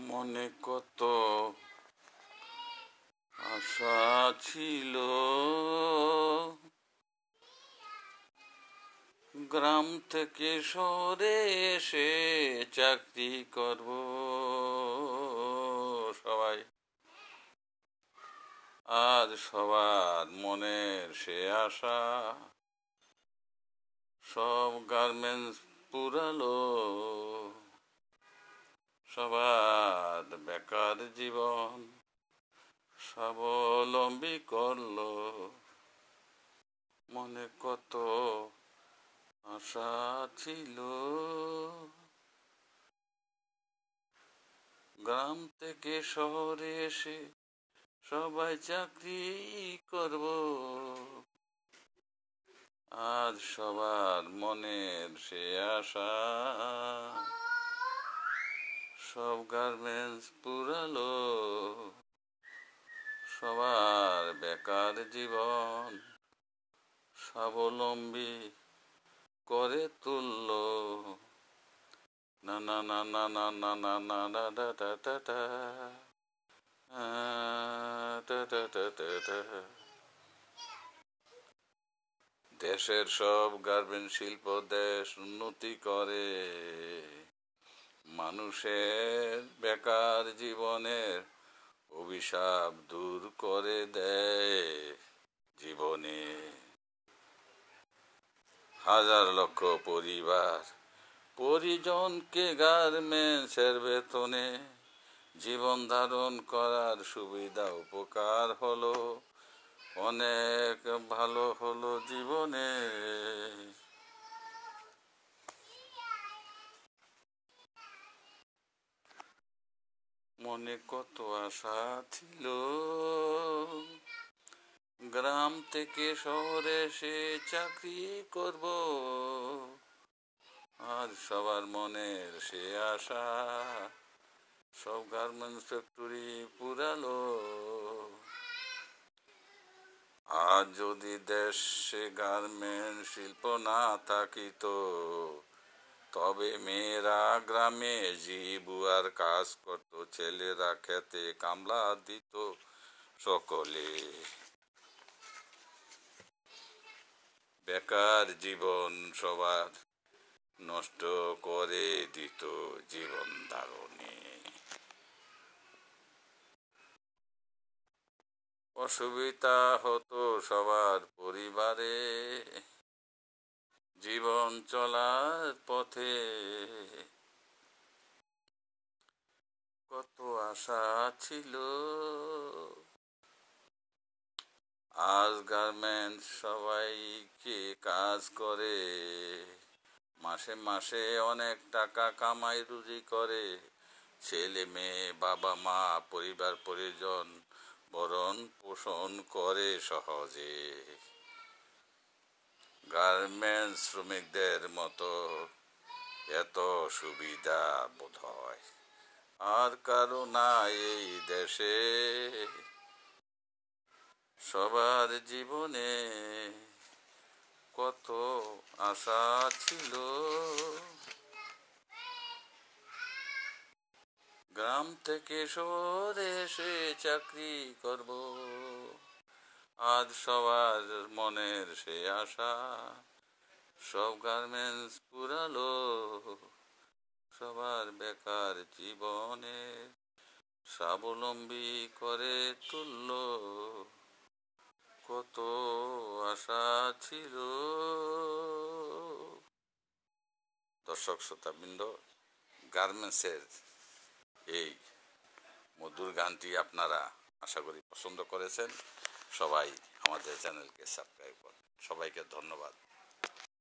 মনে কত আশা ছিল, গ্রাম থেকে শহরে এসে চাকরি করব। সবাই আজ সবার মনের সে আশা, সব গার্মেন্টস পুরালো, সবার বেকার জীবন স্বাবলম্বী করলো। মনে কত আশা ছিল, গ্রাম থেকে শহরে এসে সবাই চাকরি করব। আজ সবার মনের সে আশা, সব গার্মেন্টস পুরালো, সবার বেকার জীবন স্বাবলম্বী করে তুলল। না না না না না না না না না টা টা টা টা টা টা টা টা টা। দেশের সব গার্মেন্ট শিল্প দেশ উন্নতি করে, মানুষের বেকার জীবনের অভিশাপ দূর করে দেয়। জীবনে হাজার লক্ষ পরিজনকে গার্মেন্টসের বেতনে জীবন ধারণ করার সুবিধা উপকার হলো, অনেক ভালো হলো জীবনে। মনে কত আশা ছিল, গ্রাম থেকে শহরে এসে চাকরি করব। আজ সবার মনের সে আশা, সব গার্মেন্টস ফ্যাক্টরি পুরালো। আজ যদি দেশে গার্মেন্ট শিল্প না থাকিত, তবে মেয়েরা গ্রামে বুয়ার কাজ করত, ছেলেরা খেতে কামলা দিত। সকলে বেকার জীবন সবার নষ্ট করে দিত জীবন ধারণে। অসুবিধা হতো সবার পরিবারে, জীবন চলার পথে কত আশা ছিল। আজ গার্মেন্টস সবাইকে কাজ করে, মাসে মাসে অনেক টাকা কামাই রুজি করে। ছেলে মেয়ে বাবা মা পরিবার পরিজন ভরণ পোষণ করে সহজে। গার্মেন্টস শ্রমিকদের মতো এত সুবিধা বোধ হয় আর কারো নাই এই দেশে। সবার জীবনে কত আশা ছিল, গ্রাম থেকে শহরে এসে চাকরি করব। আজ সবার মনের সে আশা, সব গার্মেন্টস পুরালো, সবার বেকার জীবনে স্বাবলম্বী করে তুলল। কত আশা ছিল। দর্শক শ্রোতাবৃন্দ, গার্মেন্টসের এই মধুর গানটি আপনারা আশা করি পছন্দ করেছেন। সবাই আমাদের চ্যানেলকে সাবস্ক্রাইব করেন। সবাইকে ধন্যবাদ।